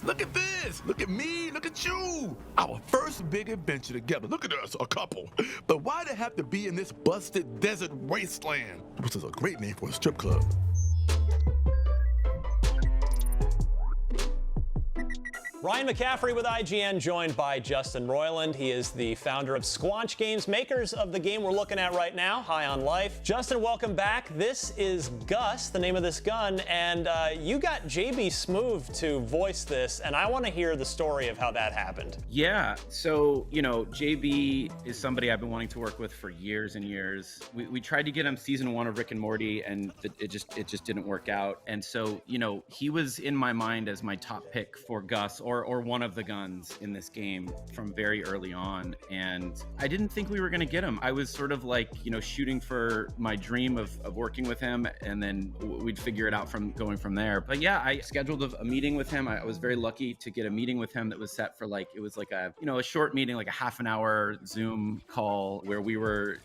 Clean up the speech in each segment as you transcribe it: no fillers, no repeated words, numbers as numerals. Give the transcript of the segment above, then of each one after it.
Look at this. Look at me. Look at you. Our first big adventure together. Look at us, a couple. But why'd it have to be in this busted desert wasteland? Which is a great name for a strip club. Ryan McCaffrey with IGN, joined by Justin Roiland. He is the founder of Squanch Games, makers of the game we're looking at right now, High on Life. Justin, welcome back. This is Gus, the name of this gun, and you got JB Smoove to voice this, and I want to hear the story of how that happened. Yeah, so, JB is somebody I've been wanting to work with for years and years. We tried to get him season 1 of Rick and Morty, and it just didn't work out. And so, he was in my mind as my top pick for Gus, or one of the guns in this game from very early on. And I didn't think we were going to get him. I was sort of like, shooting for my dream of working with him, and then we'd figure it out going from there. But yeah, I scheduled a meeting with him. I was very lucky to get a meeting with him that was set for a short meeting, like a half an hour Zoom call where we were,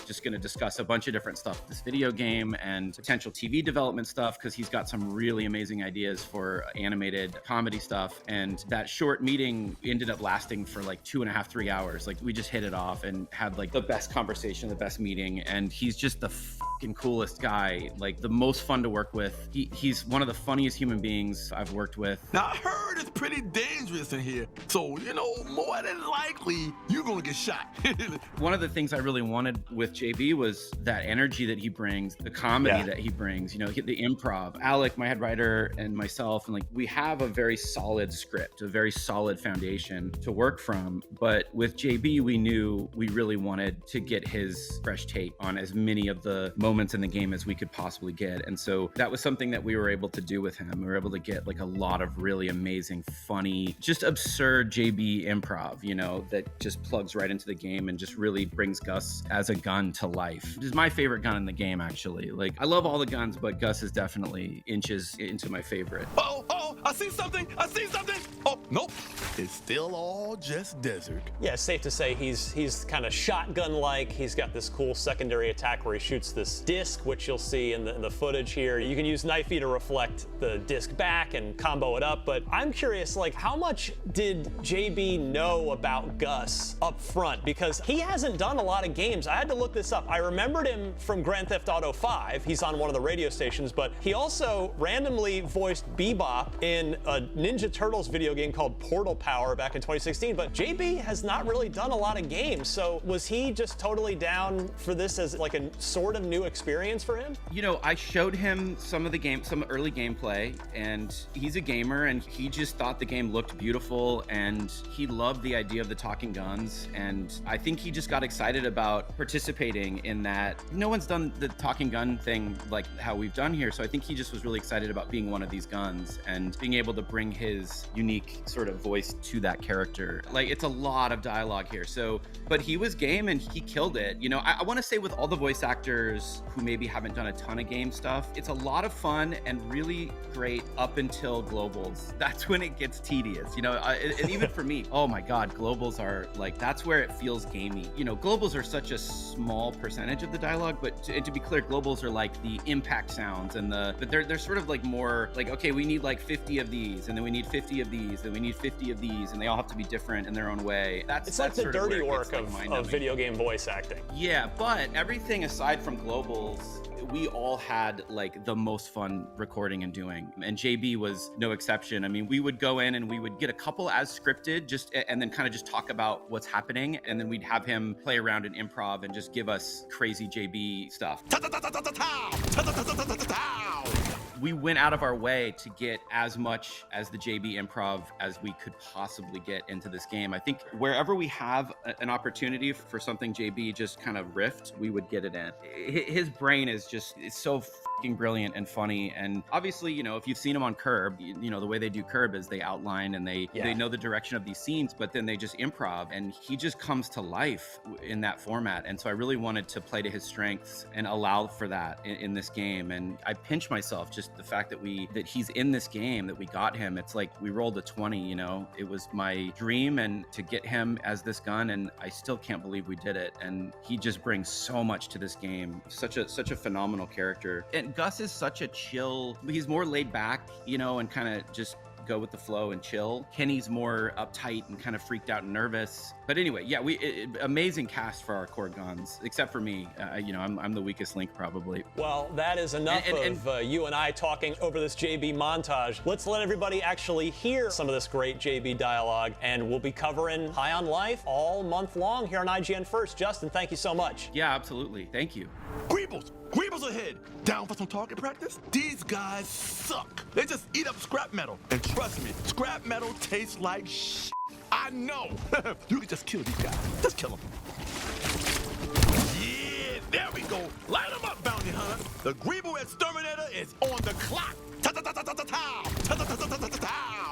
just going to discuss a bunch of different stuff, this video game and potential TV development stuff, because he's got some really amazing ideas for animated comedy stuff. And that short meeting ended up lasting for like 2.5, 3 hours. Like, we just hit it off and had like the best conversation, the best meeting. And he's just the fucking coolest guy, like the most fun to work with. He's one of the funniest human beings I've worked with. Now, I heard it's pretty dangerous in here. So, more than likely, you're gonna get shot. One of the things I really wanted with JB was that energy that he brings, the comedy that he brings, the improv. Alec, my head writer, and myself, and we have a very solid script, a very solid foundation to work from. But with JB, we knew we really wanted to get his fresh take on as many of the moments in the game as we could possibly get. And so that was something that we were able to do with him. We were able to get a lot of really amazing, funny, just absurd JB improv, that just plugs right into the game and just really brings Gus as a gun to life. It is my favorite gun in the game, actually. I love all the guns, but Gus is definitely inches into my favorite. Oh, I see something. Oh, nope. It's still all just desert. Yeah, it's safe to say he's kind of shotgun-like. He's got this cool secondary attack where he shoots this disc, which you'll see in the footage here. You can use knifey to reflect the disc back and combo it up. But I'm curious, how much did JB know about Gus up front? Because he hasn't done a lot of games. I had to look this up. I remembered him from Grand Theft Auto 5. He's on one of the radio stations, but he also randomly voiced Bebop in a Ninja Turtles video game called Portal Power back in 2016. But JB has not really done a lot of games. So was he just totally down for this as a sort of new experience for him? I showed him some early gameplay, and he's a gamer, and he just thought the game looked beautiful, and he loved the idea of the talking guns. And I think he just got excited about participating in that. No one's done the talking gun thing like how we've done here. So I think he just was really excited about being one of these guns and being able to bring his unique sort of voice to that character. It's a lot of dialogue here. But he was game and he killed it. I want to say with all the voice actors who maybe haven't done a ton of game stuff, it's a lot of fun and really great up until globals. That's when it gets tedious, and even for me, oh my God, globals are that's where it feels gamey. Globals are such a small percentage of the dialogue, but to be clear, globals are the impact sounds and but they're sort of more okay, we need 50 of these, and then we need 50 of these, and we need 50 of these, and they all have to be different in their own way. It's the dirty work of video game voice acting. Yeah, but everything aside from globals, we all had the most fun recording and doing, and JB was no exception. I mean, we would go in and we would get a couple as scripted, and then kind of just talk about what's happening, and then we'd have him play around in improv and just give us crazy JB stuff. We went out of our way to get as much as the JB improv as we could possibly get into this game. I think wherever we have an opportunity for something JB just kind of riffed, we would get it in. His brain is so fucking brilliant and funny. And obviously, if you've seen him on Curb, the way they do Curb is they outline and they know the direction of these scenes, but then they just improv, and he just comes to life in that format. And so I really wanted to play to his strengths and allow for that in this game. And I pinch myself just the fact that he's in this game, that we got him. It's we rolled a 20, it was my dream, and to get him as this gun, and I still can't believe we did it. And he just brings so much to this game. Such a phenomenal character. And Gus is such a chill, he's more laid back, and kind of just go with the flow and chill. Kenny's more uptight and kind of freaked out and nervous. But anyway, yeah, amazing cast for our core guns, except for me. I'm the weakest link probably. Well, that is enough of you and I talking over this JB montage. Let's let everybody actually hear some of this great JB dialogue, and we'll be covering High on Life all month long here on IGN First. Justin, thank you so much. Yeah, absolutely. Thank you. Greebles ahead. Down for some target practice? These guys suck. They just eat up scrap metal. And trust me, scrap metal tastes like shit. I know. You can just kill these guys. Just kill them. Yeah, there we go. Light them up, bounty hunter. The Greeble exterminator is on the clock. Ta-ta-ta-ta-ta-ta. Ta-ta-ta-ta-ta-ta.